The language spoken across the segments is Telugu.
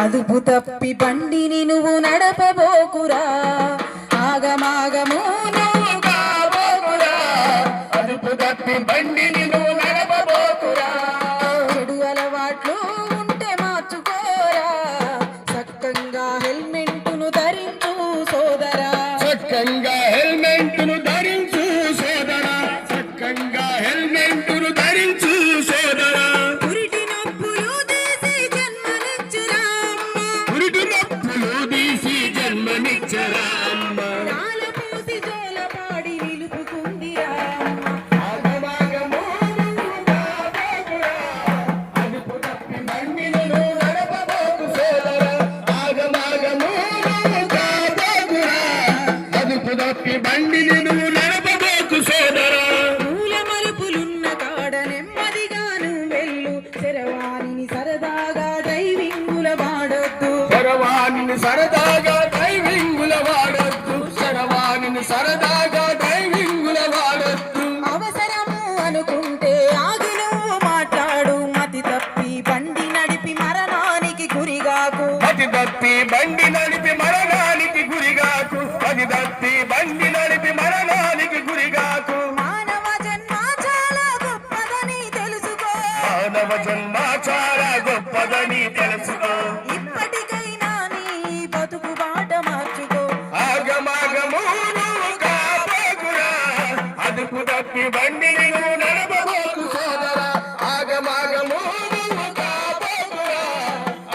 అదుపు తప్పి బండిని నువ్వు నడపబోకురా ఆగమాగము నువ్వు కాబోకురా అదుపు తప్పి బండిని నువ్వు నడపబోకురా చెడు అలవాట్లు ఉంటే మార్చుకోరా చక్కంగా హెల్మెట్ను ధరించు సోదరా చక్కంగా హెల్మెట్ను ధరించు సోదరా చక్కంగా హెల్మెట్ను ధరించు సోదరా పురిటి నొప్పులు తీసి జన్మనిచ్చరా నాల పూసి జోలపాడి నిలుపుకుందిరా ఆగమాగము నువ్వు కాబోకురా అదుపు తప్పి బండిని నువ్వు నడపబోకు సోదరా ఆగమాగము నువ్వు కాబోకురా అదుపు తప్పి బండిని నువ్వు నడపబోకు సోదరా మూల మలుపులున్న కాడ నెమ్మదిగాను వెళ్ళు శరవాణిని సరదాగా డ్రైవింగుల వాడొద్దు శరవాణిని సరదాగా డ్రైవింగుల వాడొద్దు శరవాణిని సరదాగా డ్రైవింగుల వాడొద్దు అవసరము అనుకుంటే ఆగి నువ్వు మాట్లాడు మతి తప్పి బండి నడిపి మరణానికి గురిగాకు అతి తప్పి బండి నడిపి మరణానికి గురిగాకు అది తప్పి బండి నడిపి మరణానికి గురిగాకు మానవ జన్మ చాలా గొప్పదని తెలుసుకో మానవ జన్మ చాలా గొప్పదని తెలుసుకో ఇప్పటికైనా నీ బతుకు బాట మార్చుకో ఆగమాగము నువ్వు కాబోకురా అదుపు తప్పి బండిని నువ్వు నడపబోకు సోదరా ఆగమాగము నువ్వు కాబోకురా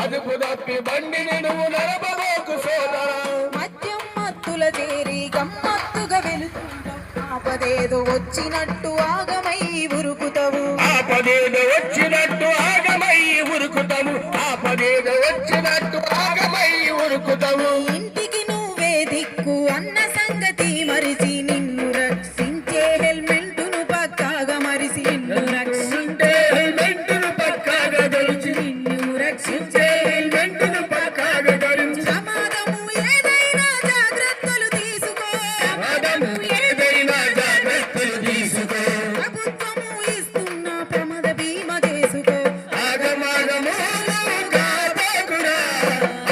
అదుపు తప్పి బండిని నువ్వు నడపబోకు సోదరా మద్యం మత్తుల చేరి గమ్మత్తుగా వెళుతుంటావు ఆపదేదో వచ్చినట్టు ఆగమై ఉరుకుతావు ఆపదేదో వచ్చినట్టు ఆగమై ఉరుకుతావు ఆపదేదో వచ్చినట్టు ఆగమై ఉరుకుతావు ఇంటికి నువ్వే దిక్కు అన్న సంగతి మరిచి నిన్ను రక్షించే హెల్మెట్ను పక్కాగా మరిసి నిన్ను ఉంటే హెల్మెట్ను పక్కాగా ధరించి నిన్ను రక్షించే హెల్మెట్ను పక్కాగా ధరించి ప్రమాదము ఏదైనా జాగ్రత్తలు తీసుకో ప్రమాదము ఏదైనా జాగ్రత్తలు తీసుకో ప్రభుత్వము ఇస్తున్న ప్రమాద బీమా చేసుకో ఆగమాగము నువ్వు కాబోకురా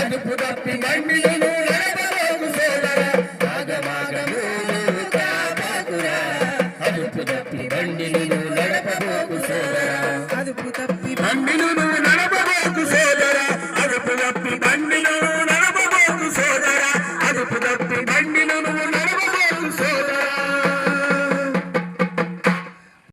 అదుపు తప్పి బండిని నువ్వు నడపబోకు సోదరా ఆగమాగము నువ్వు కాబోకురా అదుపు తప్పి బండిని నువ్వు నడపబోకు సోదరా అదుపు తప్పి బండిని